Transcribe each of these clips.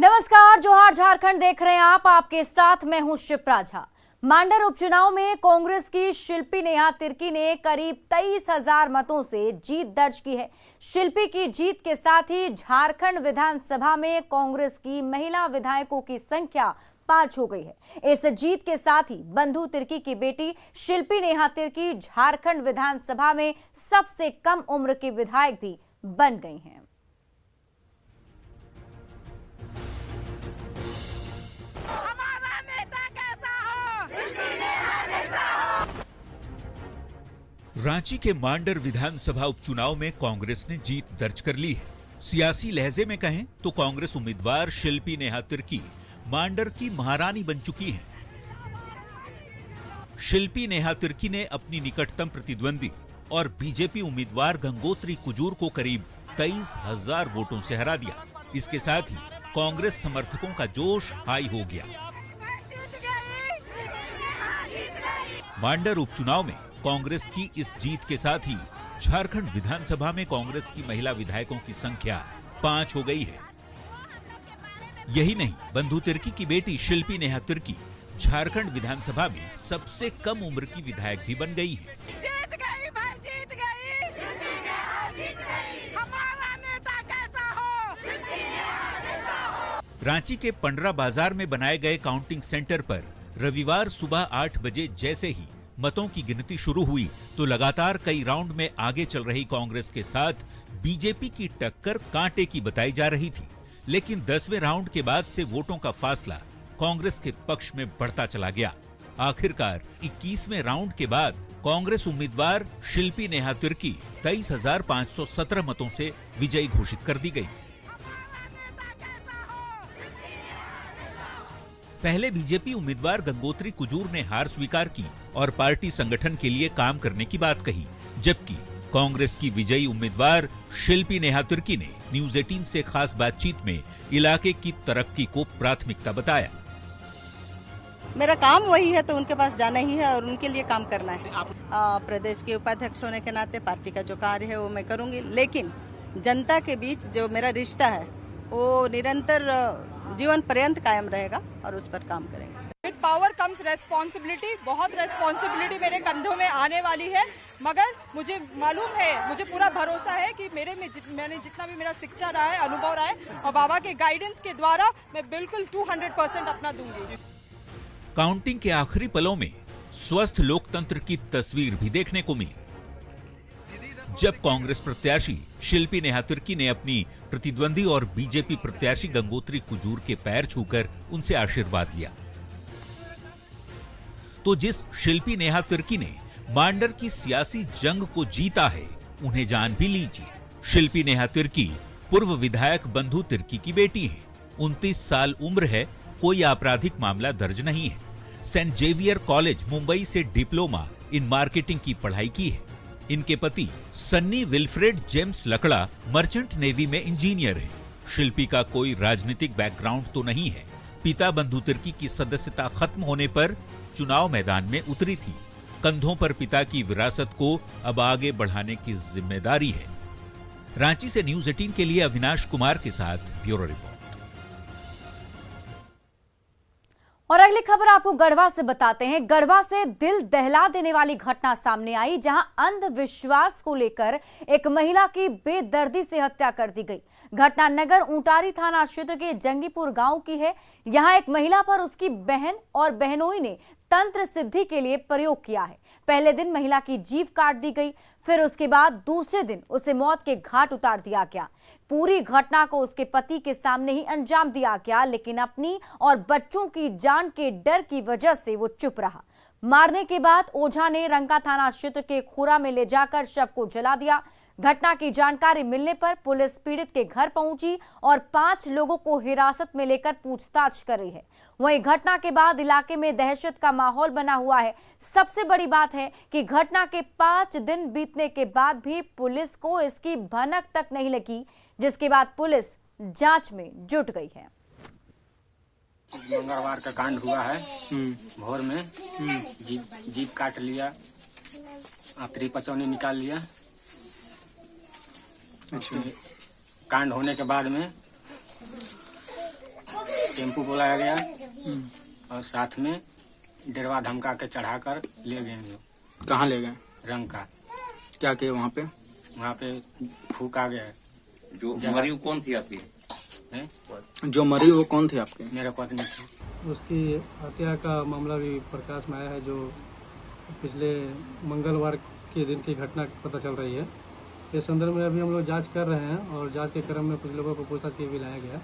नमस्कार, जोहार झारखंड देख रहे हैं आप। आपके साथ मैं हूं शिप्रा झा। मांडर उपचुनाव में कांग्रेस की शिल्पी नेहा तिर्की ने करीब 23,000 मतों से जीत दर्ज की है। शिल्पी की जीत के साथ ही झारखंड विधानसभा में कांग्रेस की महिला विधायकों की संख्या 5 हो गई है। इस जीत के साथ ही बंधु तिर्की की बेटी शिल्पी नेहा तिर्की झारखंड विधानसभा में सबसे कम उम्र की विधायक भी बन गई हैं। रांची के मांडर विधानसभा उपचुनाव में कांग्रेस ने जीत दर्ज कर ली है। सियासी लहजे में कहें तो कांग्रेस उम्मीदवार शिल्पी नेहा तिर्की मांडर की महारानी बन चुकी हैं। शिल्पी नेहा तिर्की ने अपनी निकटतम प्रतिद्वंदी और बीजेपी उम्मीदवार गंगोत्री कुजूर को करीब 23,000 वोटों से हरा दिया। इसके साथ ही कांग्रेस समर्थकों का जोश हाई हो गया। मांडर उपचुनाव में कांग्रेस की इस जीत के साथ ही झारखंड विधानसभा में कांग्रेस की महिला विधायकों की संख्या 5 हो गई है। यही नहीं, बंधु तिर्की की बेटी शिल्पी नेहा तिर्की झारखंड विधानसभा में सबसे कम उम्र की विधायक भी बन गई है। जीत गई भाई, जीत गई। हमारा नेता कैसा हो? रांची के पंडरा बाजार में बनाए गए काउंटिंग सेंटर पर रविवार सुबह 8 बजे जैसे ही मतों की गिनती शुरू हुई तो लगातार कई राउंड में आगे चल रही कांग्रेस के साथ बीजेपी की टक्कर कांटे की बताई जा रही थी। लेकिन 10वें राउंड के बाद से वोटों का फासला कांग्रेस के पक्ष में बढ़ता चला गया। आखिरकार 21वें राउंड के बाद कांग्रेस उम्मीदवार शिल्पी नेहा तिर्की 23,517 मतों से विजयी घोषित कर दी गई। पहले बीजेपी उम्मीदवार गंगोत्री कुजूर ने हार स्वीकार की और पार्टी संगठन के लिए काम करने की बात कही, जबकि कांग्रेस की विजयी उम्मीदवार शिल्पी नेहा तिर्की ने न्यूज 18 से खास बातचीत में इलाके की तरक्की को प्राथमिकता बताया। मेरा काम वही है तो उनके पास जाना ही है और उनके लिए काम करना है। प्रदेश के उपाध्यक्ष होने के नाते पार्टी का जो कार्य है वो मैं करूंगी, लेकिन जनता के बीच जो मेरा रिश्ता है वो निरंतर जीवन पर्यंत कायम रहेगा और उस पर काम करेंगे। With power comes responsibility. बहुत रेस्पॉन्सिबिलिटी मेरे कंधों में आने वाली है, मगर मुझे मालूम है, मुझे पूरा भरोसा है कि मैंने जितना भी मेरा शिक्षा रहा है, अनुभव रहा है और बाबा के गाइडेंस के द्वारा मैं बिल्कुल 200% अपना दूंगी। काउंटिंग के आखिरी पलों में स्वस्थ लोकतंत्र की तस्वीर भी देखने को मिली, जब कांग्रेस प्रत्याशी शिल्पी नेहा तिर्की ने अपनी प्रतिद्वंदी और बीजेपी प्रत्याशी गंगोत्री कुजूर के पैर छूकर उनसे आशीर्वाद लिया। तो जिस शिल्पी नेहा तिर्की ने मांडर की सियासी जंग को जीता है, उन्हें जान भी लीजिए। शिल्पी नेहा तिर्की पूर्व विधायक बंधु तिर्की की बेटी है। 29 साल उम्र है, कोई आपराधिक मामला दर्ज नहीं है। सेंट जेवियर कॉलेज मुंबई से डिप्लोमा इन मार्केटिंग की पढ़ाई की है। इनके पति सन्नी विल्फ्रेड जेम्स लकड़ा मर्चेंट नेवी में इंजीनियर है। शिल्पी का कोई राजनीतिक बैकग्राउंड तो नहीं है। पिता बंधु तिर्की की सदस्यता खत्म होने पर चुनाव मैदान में उतरी थी। कंधों पर पिता की विरासत को अब आगे बढ़ाने की जिम्मेदारी है। रांची से न्यूज 18 के लिए अविनाश कुमार के साथ ब्यूरो रिपोर्ट। और अगली खबर आपको गढ़वा से बताते हैं। गढ़वा से दिल दहला देने वाली घटना सामने आई, जहां अंधविश्वास को लेकर एक महिला की बेदर्दी से हत्या कर दी गई। घटना नगर ऊंटारी थाना क्षेत्र के जंगीपुर गांव की है। यहां एक महिला पर उसकी बहन और बहनोई ने तंत्र सिद्धि के लिए प्रयोग किया है। पहले दिन महिला की जीभ काट दी गई, फिर उसके बाद दूसरे दिन उसे मौत के घाट उतार दिया गया। पूरी घटना को उसके पति के सामने ही अंजाम दिया गया, लेकिन अपनी और बच्चों की जान के डर की वजह से वो चुप रहा। मारने के बाद ओझा ने रंका थाना क्षेत्र के खुरा में ले जाकर शव को जला दिया। घटना की जानकारी मिलने पर पुलिस पीड़ित के घर पहुंची और 5 लोगों को हिरासत में लेकर पूछताछ कर रही है। वहीं घटना के बाद इलाके में दहशत का माहौल बना हुआ है। सबसे बड़ी बात है कि घटना के 5 दिन बीतने के बाद भी पुलिस को इसकी भनक तक नहीं लगी, जिसके बाद पुलिस जांच में जुट गई है। मंगलवार का कांड हुआ है। भोर में जीभ काट लिया, आंतरी पचौनी निकाल लिया। कांड होने के बाद में टेम्पू बुलाया गया और साथ में डरवा धमका के चढ़ाकर ले गए हम लोग। कहाँ ले गए? रंग का। क्या किए वहाँ पे? वहाँ पे फूक आ गया। जो मरी कौन थी आपकी? है जो मरी वो कौन थे आपके? मेरा पत्नी थी। उसकी हत्या का मामला भी प्रकाश में आया है, जो पिछले मंगलवार के दिन की घटना पता चल रही है। इस संदर्भ में अभी हम लोग जांच कर रहे हैं और जांच के क्रम में कुछ लोगों को पूछताछ के लिए भी लाया गया।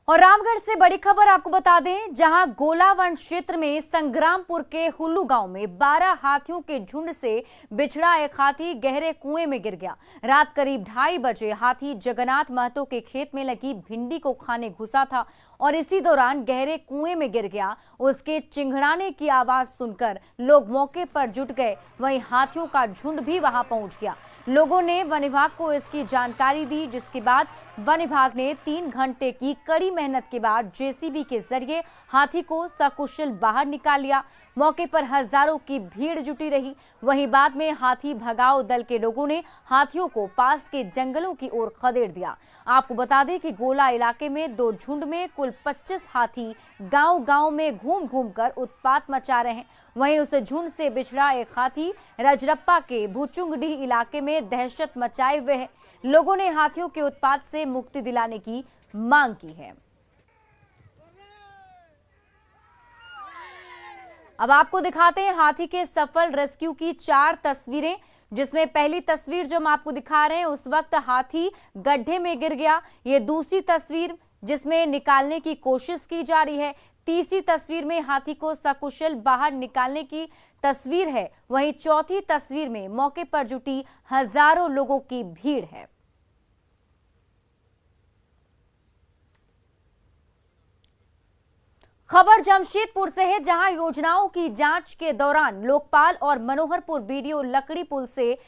और रामगढ़ से बड़ी खबर आपको बता दें, जहां गोलावन क्षेत्र में संग्रामपुर के हुल्लू गांव में 12 हाथियों के झुंड से बिछड़ा एक हाथी गहरे कुएं में गिर गया। रात करीब 2:30 बजे हाथी जगन्नाथ महतो के खेत में लगी भिंडी को खाने घुसा था और इसी दौरान गहरे कुएं में गिर गया। उसके चिंघड़ाने की आवाज सुनकर लोग मौके पर जुट गए, वहीं हाथियों का झुंड भी वहां पहुंच गया। लोगों ने वन विभाग को इसकी जानकारी दी, जिसके बाद वन विभाग ने 3 घंटे की कड़ी मेहनत के बाद जेसीबी के जरिए हाथी को सकुशल बाहर निकाल लिया। मौके पर हजारों की भीड़ जुटी रही। वहीं बाद में हाथी भगाओ दल के लोगों ने हाथियों को पास के जंगलों की ओर खदेड़ दिया। आपको बता दें कि गोला इलाके में 2 झुंड में कुल 25 हाथी गांव-गांव में घूम कर उत्पात मचा रहे हैं। वहीं उस झुंड से बिछड़ा एक हाथी रजरप्पा के भुचुंगडी इलाके में दहशत मचाए हुए है। लोगों ने हाथियों के उत्पात से मुक्ति दिलाने की मांग की है। अब आपको दिखाते हैं हाथी के सफल रेस्क्यू की 4 तस्वीरें, जिसमें पहली तस्वीर जो हम आपको दिखा रहे हैं उस वक्त हाथी गड्ढे में गिर गया। ये दूसरी तस्वीर जिसमें निकालने की कोशिश की जा रही है। तीसरी तस्वीर में हाथी को सकुशल बाहर निकालने की तस्वीर है। वहीं चौथी तस्वीर में मौके पर जुटी हजारों लोगों की भीड़ है। खबर जमशेदपुर से है, जहां योजनाओं की जांच के दौरान लोकपाल और मनोहरपुर बीडीओ लकड़ी पुल से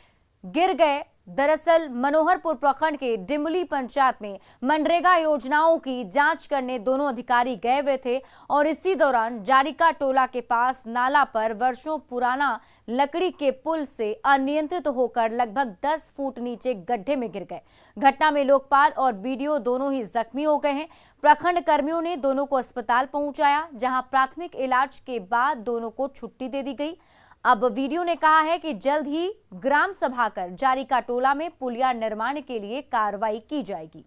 गिर गए। दरअसल मनोहरपुर प्रखंड के डिमली पंचायत में मनरेगा योजनाओं की जांच करने दोनों अधिकारी गए हुए थे और इसी दौरान जारिका टोला के पास नाला पर वर्षों पुराना लकड़ी के पुल से अनियंत्रित होकर लगभग 10 फुट नीचे गड्ढे में गिर गए। घटना में लोकपाल और बीडीओ दोनों ही जख्मी हो गए हैं। प्रखंड कर्मियों ने दोनों को अस्पताल पहुंचाया, जहां प्राथमिक इलाज के बाद दोनों को छुट्टी दे दी गई। अब वीडियो ने कहा है कि जल्द ही ग्राम सभा कर जारिका टोला में पुलिया निर्माण के लिए कार्रवाई की जाएगी।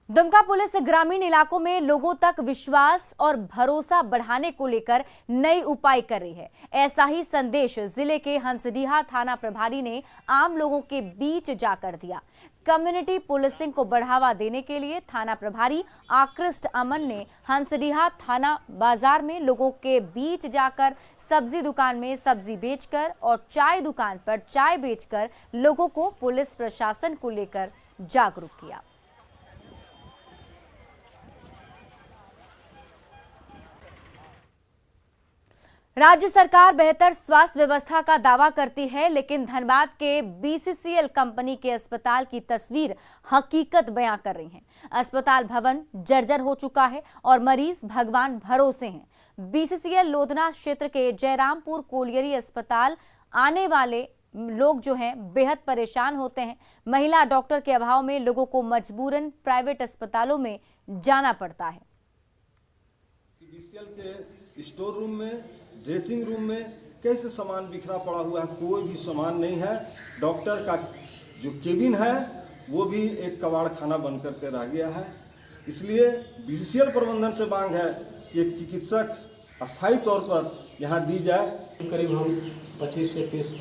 दुमका पुलिस ग्रामीण इलाकों में लोगों तक विश्वास और भरोसा बढ़ाने को लेकर नई उपाय कर रही है। ऐसा ही संदेश जिले के हंसडीहा थाना प्रभारी ने आम लोगों के बीच जाकर दिया। कम्युनिटी पुलिसिंग को बढ़ावा देने के लिए थाना प्रभारी आकृष्ट अमन ने हंसडीहा थाना बाजार में लोगों के बीच जाकर सब्जी दुकान में सब्जी बेचकर और चाय दुकान पर चाय बेचकर लोगों को पुलिस प्रशासन को लेकर जागरूक किया। राज्य सरकार बेहतर स्वास्थ्य व्यवस्था का दावा करती है, लेकिन धनबाद के बीसीसीएल कंपनी के अस्पताल की तस्वीर हकीकत बयां कर रही है। अस्पताल भवन जर्जर हो चुका है और मरीज भगवान भरोसे हैं। बीसीसीएल लोधना क्षेत्र के जयरामपुर कोलियरी अस्पताल आने वाले लोग जो हैं बेहद परेशान होते हैं। महिला डॉक्टर के अभाव में लोगों को मजबूरन प्राइवेट अस्पतालों में जाना पड़ता है। बीसीसीएल के स्टोर रूम में, ड्रेसिंग रूम में कैसे सामान बिखरा पड़ा हुआ है, कोई भी सामान नहीं है। डॉक्टर का जो केबिन है वो भी एक कबाड़ खाना बन करके रह गया है। इसलिए बीसीसीएल प्रबंधन से मांग है कि एक चिकित्सक अस्थायी तौर पर यहाँ दी जाए। करीब हम 25 से 30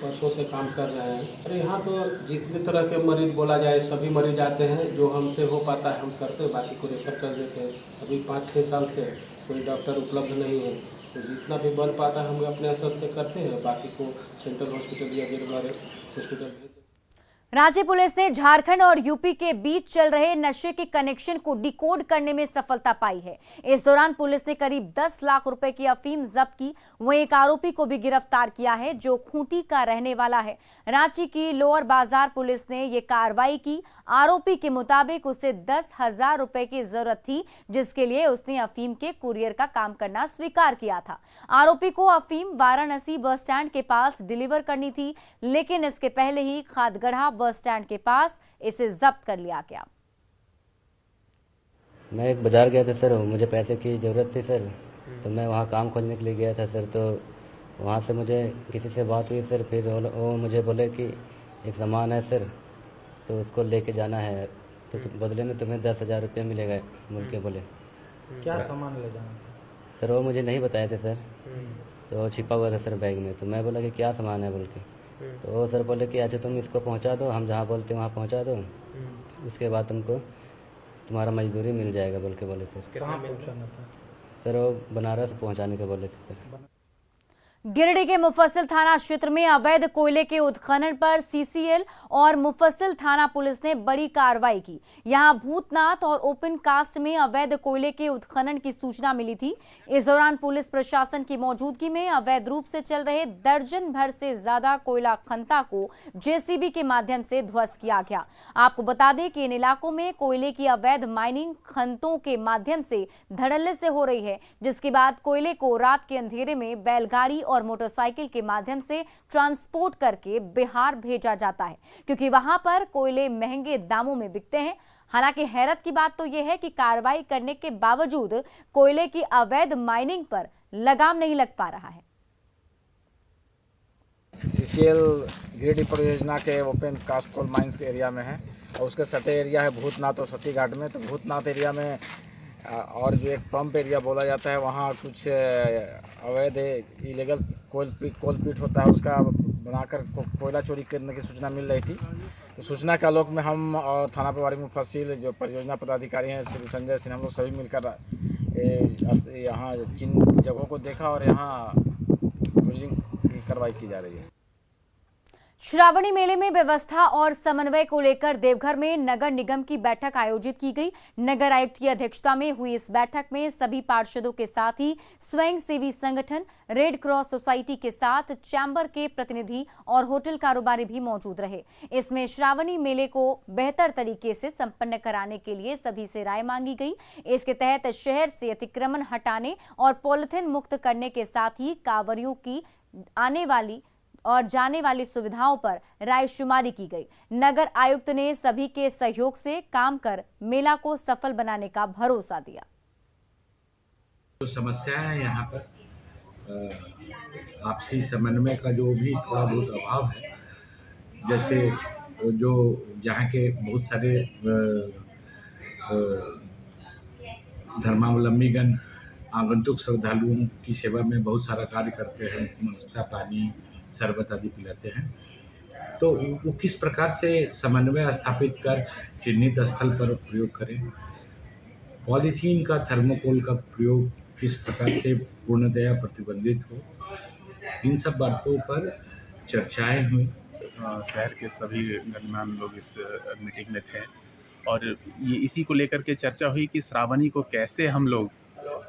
वर्षों से काम कर रहे हैं। अरे यहाँ तो जितने तरह के मरीज बोला जाए सभी मरीज आते हैं। जो हमसे हो पाता है हम करते हैं, बाकी को रेफर कर देते हैं। अभी 5-6 साल से कोई डॉक्टर उपलब्ध नहीं है, तो जितना भी बन पाता है हम अपने असर से करते हैं, बाकी को सेंट्रल हॉस्पिटल या गिरवारे हॉस्पिटल। रांची पुलिस ने झारखंड और यूपी के बीच चल रहे नशे के कनेक्शन को डिकोड करने में सफलता पाई है। इस दौरान पुलिस ने करीब 10 लाख रुपए की अफीम जब्त की। वहीं एक आरोपी को भी गिरफ्तार किया है जो खूंटी का रहने वाला है। रांची की लोअर बाजार पुलिस ने ये कार्रवाई की। आरोपी के मुताबिक उसे 10,000 रुपए की जरूरत थी, जिसके लिए उसने अफीम के कुरियर का काम करना स्वीकार किया था। आरोपी को अफीम वाराणसी बस स्टैंड के पास डिलीवर करनी थी, लेकिन इसके पहले ही खादगढ़ा बस स्टैंड के पास इसे जब्त कर लिया गया। मैं एक बाज़ार गया था सर, मुझे पैसे की ज़रूरत थी सर, तो मैं वहाँ काम खोजने के लिए गया था सर। तो वहाँ से मुझे किसी से बात हुई सर, फिर वो मुझे बोले कि एक सामान है सर, तो उसको लेके जाना है, तो बदले में तुम्हें 10,000 रुपये मिलेगा बोल के बोले। क्या सामान ले जाना सर वो मुझे नहीं बताए थे सर, तो वो छिपा हुआ था सर बैग में। तो मैं बोला कि क्या सामान है बोल के, तो वो सर बोले कि अच्छा तुम इसको पहुंचा दो, हम जहाँ बोलते हैं वहाँ पहुंचा दो, उसके बाद तुमको तुम्हारा मजदूरी मिल जाएगा बोल के बोले सर। कहाँ पहुँचाना था? सर वो बनारस पहुंचाने के बोले थे सर। गिरिडीह के मुफस्सिल थाना क्षेत्र में अवैध कोयले के उत्खनन पर सीसीएल और मुफस्सिल थाना पुलिस ने बड़ी कार्रवाई की। यहां भूतनाथ और ओपन कास्ट में अवैध कोयले के उत्खनन की सूचना मिली थी। इस दौरान पुलिस प्रशासन की मौजूदगी में अवैध रूप से चल रहे दर्जन भर से ज्यादा कोयला खंता को जेसीबी के माध्यम से ध्वस्त किया गया। आपको बता दें कि इन इलाकों में कोयले की अवैध माइनिंग खंतों के माध्यम से धड़ल्ले से हो रही है, जिसके बाद कोयले को रात के अंधेरे में बैलगाड़ी और मोटरसाइकिल के माध्यम से ट्रांसपोर्ट करके बिहार भेजा जाता है, क्योंकि वहां पर कोयले महंगे दामों में बिकते हैं। हालांकि हैरत की बात तो यह है कि कार्रवाई करने के बावजूद कोयले की अवैध माइनिंग पर लगाम नहीं लग पा रहा है। सीसीएल गिरिडीह परियोजना के ओपन कास्ट कोल माइंस के एरिया में है, और उसके सटे एरिया है भूतनाथ और सती घाट में। तो भूतनाथ एरिया में और जो एक पंप एरिया बोला जाता है, वहाँ कुछ अवैध इलीगल कोल पीट होता है, उसका बनाकर कोयला चोरी करने की सूचना मिल रही थी। तो सूचना के आलोक में हम और थाना प्रभारी मुफस्सिल जो परियोजना पदाधिकारी हैं श्री संजय सिंह, हम लोग सभी मिलकर यहाँ जिन जगहों को देखा और यहाँ की कार्रवाई की जा रही है। श्रावणी मेले में व्यवस्था और समन्वय को लेकर देवघर में नगर निगम की बैठक आयोजित की गई। नगर आयुक्त की अध्यक्षता में हुई इस बैठक में सभी पार्षदों के साथ ही स्वयं सेवी संगठन, रेड क्रॉस सोसाइटी के साथ चैम्बर के प्रतिनिधि और होटल कारोबारी भी मौजूद रहे। इसमें श्रावणी मेले को बेहतर तरीके से संपन्न कराने के लिए सभी से राय मांगी गई। इसके तहत शहर से अतिक्रमण हटाने और पॉलिथीन मुक्त करने के साथ ही कांवरियों की आने वाली और जाने वाली सुविधाओं पर रायशुमारी की गई। नगर आयुक्त ने सभी के सहयोग से काम कर मेला को सफल बनाने का भरोसा दिया। तो समस्याएं हैं यहाँ पर, आपसी समन्वय का जो भी थोड़ा बहुत अभाव है, जैसे जो यहाँ के बहुत सारे धर्मावलंबीगण आगंतुक श्रद्धालुओं की सेवा में बहुत सारा कार्य करते हैं, नाश्ता पानी शरबत आदि पिलाते हैं, तो वो किस प्रकार से समन्वय स्थापित कर चिन्हित स्थल पर प्रयोग करें, पॉलीथीन का थर्मोकोल का प्रयोग किस प्रकार से पूर्णतया प्रतिबंधित हो, इन सब बातों पर चर्चाएं हुई। शहर के सभी गणमान्य लोग इस मीटिंग में थे और ये इसी को लेकर के चर्चा हुई कि श्रावणी को कैसे हम लोग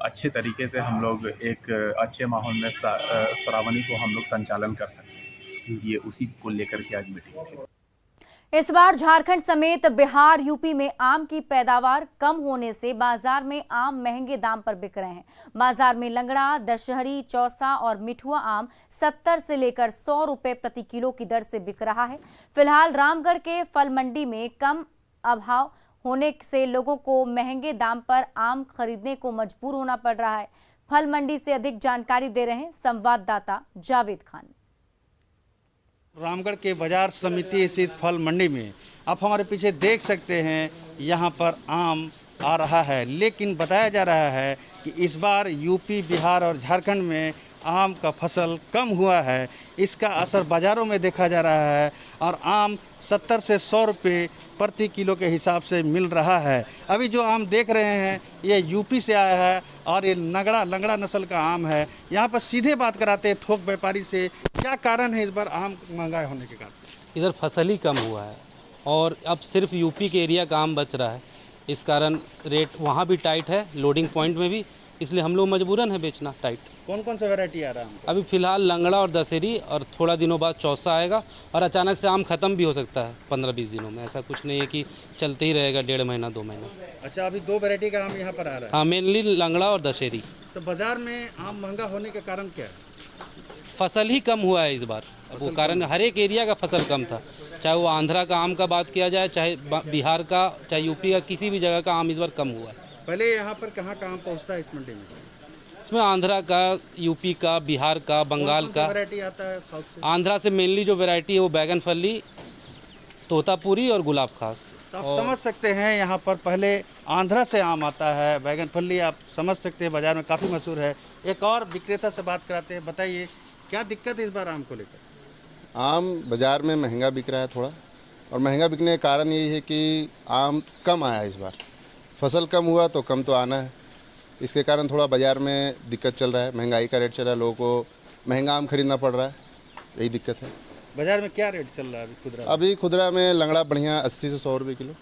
अच्छे तरीके से हम लोग एक अच्छे माहौल में श्रावणी को हम लोग संचालन कर सकते हैं। ये उसी को लेकर के आज मीटिंग थी। इस बार झारखंड समेत बिहार, यूपी में आम की पैदावार कम होने से बाजार में आम महंगे दाम पर बिक रहे हैं। बाजार में लंगड़ा, दशहरी, चौसा और मिठुआ आम 70 से लेकर 100 रुपए प्रति किलो की दर से बिक रहा है। फिलहाल रामगढ़ के फल मंडी में कम अभाव होने से लोगों को महंगे दाम पर आम खरीदने को मजबूर होना पड़ रहा है। फल मंडी से अधिक जानकारी दे रहे हैं संवाददाता जावेद खान। रामगढ़ के बाजार समिति स्थित फल मंडी में आप हमारे पीछे देख सकते हैं, यहाँ पर आम आ रहा है, लेकिन बताया जा रहा है कि इस बार यूपी, बिहार और झारखंड में आम का फसल कम हुआ है। इसका असर बाज़ारों में देखा जा रहा है और आम 70 से 100 रुपये प्रति किलो के हिसाब से मिल रहा है। अभी जो आम देख रहे हैं ये यूपी से आया है और ये लंगड़ा नस्ल का आम है। यहाँ पर सीधे बात कराते हैं थोक व्यापारी से, क्या कारण है इस बार आम महंगा होने के कारण? इधर फसल ही कम हुआ है और अब सिर्फ यूपी के एरिया का आम बच रहा है, इस कारण रेट वहाँ भी टाइट है, लोडिंग पॉइंट में भी, इसलिए हम लोग मजबूरन है बेचना टाइट। कौन कौन सा वैरायटी आ रहा है? अभी फ़िलहाल लंगड़ा और दशहरी, और थोड़ा दिनों बाद चौसा आएगा और अचानक से आम ख़त्म भी हो सकता है 15-20 दिनों में। ऐसा कुछ नहीं है कि चलते ही रहेगा 1.5 महीना 2 महीना। अच्छा, अभी 2 वैरायटी का आम यहाँ पर आ रहा है? हाँ, मेनली लंगड़ा और दशहरी। तो बाज़ार में आम महंगा होने का कारण क्या है? फसल ही कम हुआ है इस बार। अब वो कारण हर एक एरिया का फसल कम था, चाहे वो आंध्रा का आम का बात किया जाए, चाहे बिहार का, चाहे यूपी का, किसी भी जगह का आम इस बार कम हुआ है। पहले यहाँ पर कहाँ कहाँ पहुँचता है इस मंडी में? इसमें आंध्रा का, यूपी का, बिहार का, बंगाल का। वैरायटी आता है साउथ से? आंध्रा से मेनली जो वैरायटी है वो बैगन फली, तोतापुरी और गुलाब खास। तो आप समझ सकते हैं यहाँ पर पहले आंध्रा से आम आता है, बैगन फली आप समझ सकते हैं बाजार में काफ़ी मशहूर है। एक और विक्रेता से बात कराते हैं, बताइए क्या दिक्कत है इस बार आम को लेकर? आम बाज़ार में महंगा बिक रहा है थोड़ा, और महंगा बिकने का कारण यही है कि आम कम आया है इस बार। फसल कम हुआ तो कम तो आना है, इसके कारण थोड़ा बाज़ार में दिक्कत चल रहा है। महंगाई का रेट चल रहा है, लोगों को महंगा आम खरीदना पड़ रहा है, यही दिक्कत है। बाजार में क्या रेट चल रहा है अभी खुदरा? अभी खुदरा में लंगड़ा बढ़िया 80 से 100 रुपये किलो।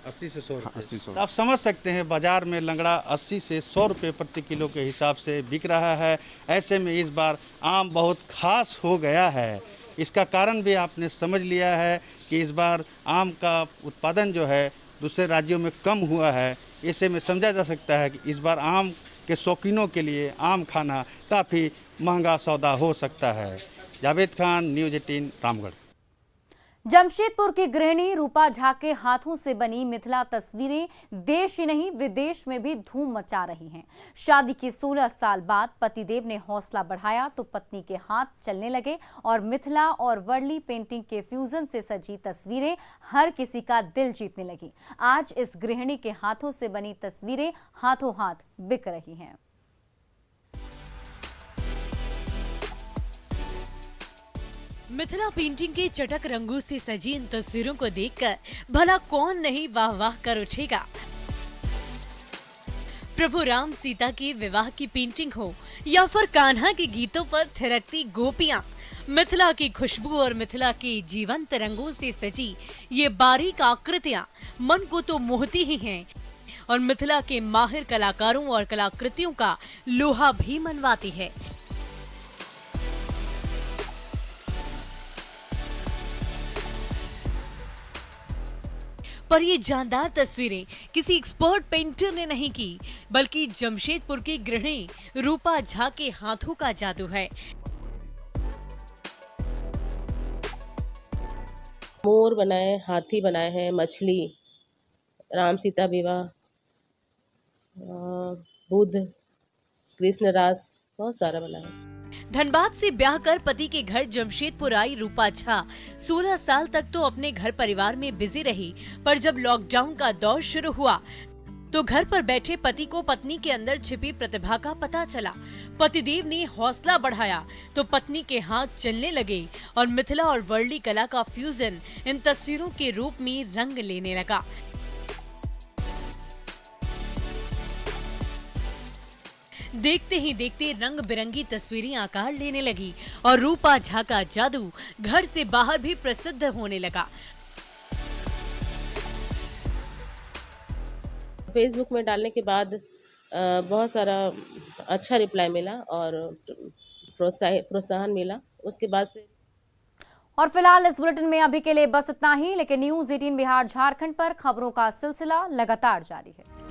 80 से 100 रुपये? 80 100। तो आप समझ सकते हैं बाजार में लंगड़ा 80 से 100 रुपये प्रति किलो के हिसाब से बिक रहा है। ऐसे में इस बार आम बहुत खास हो गया है। इसका कारण भी आपने समझ लिया है कि इस बार आम का उत्पादन जो है दूसरे राज्यों में कम हुआ है। ऐसे में समझा जा सकता है कि इस बार आम के शौकीनों के लिए आम खाना काफ़ी महंगा सौदा हो सकता है। जावेद खान, न्यूज़ 18 रामगढ़। जमशेदपुर की गृहिणी रूपा झा के हाथों से बनी मिथिला तस्वीरें देश ही नहीं विदेश में भी धूम मचा रही हैं। शादी के 16 साल बाद पतिदेव ने हौसला बढ़ाया तो पत्नी के हाथ चलने लगे और मिथिला और वर्ली पेंटिंग के फ्यूजन से सजी तस्वीरें हर किसी का दिल जीतने लगी। आज इस गृहिणी के हाथों से बनी तस्वीरें हाथों हाथ बिक रही हैं। मिथिला पेंटिंग के चटक रंगों से सजी इन तस्वीरों को देखकर भला कौन नहीं वाह वाह कर उठेगा। प्रभु राम सीता के विवाह की पेंटिंग हो या फिर कान्हा के गीतों पर थिरकती गोपियां, मिथिला की खुशबू और मिथिला के जीवंत रंगों से सजी ये बारीक आकृतियां मन को तो मोहती ही हैं और मिथिला के माहिर कलाकारों और कलाकृतियों का लोहा भी मनवाती है। पर ये जानदार तस्वीरें किसी एक्सपर्ट पेंटर ने नहीं की, बल्कि जमशेदपुर की गृहिणी रूपा झा के हाथों का जादू है। मोर बनाए, हाथी बनाए हैं, मछली, राम सीता विवाह, बुद्ध, कृष्ण रास, बहुत सारा बनाया। धनबाद से ब्याह कर पति के घर जमशेदपुर आई रूपा झा 16 साल तक तो अपने घर परिवार में बिजी रही, पर जब लॉकडाउन का दौर शुरू हुआ तो घर पर बैठे पति को पत्नी के अंदर छिपी प्रतिभा का पता चला। पतिदेव ने हौसला बढ़ाया तो पत्नी के हाथ चलने लगे और मिथिला और वर्ली कला का फ्यूजन इन तस्वीरों के रूप में रंग लेने लगा। देखते ही देखते रंग बिरंगी तस्वीरें आकार लेने लगी और रूपा झा का जादू घर से बाहर भी प्रसिद्ध होने लगा। फेसबुक में डालने के बाद बहुत सारा अच्छा रिप्लाई मिला और प्रोत्साहन मिला। उसके बाद से और फिलहाल इस बुलेटिन में अभी के लिए बस इतना ही, लेकिन न्यूज़ 18 बिहार झारखंड पर खबरों का सिलसिला लगातार जारी है।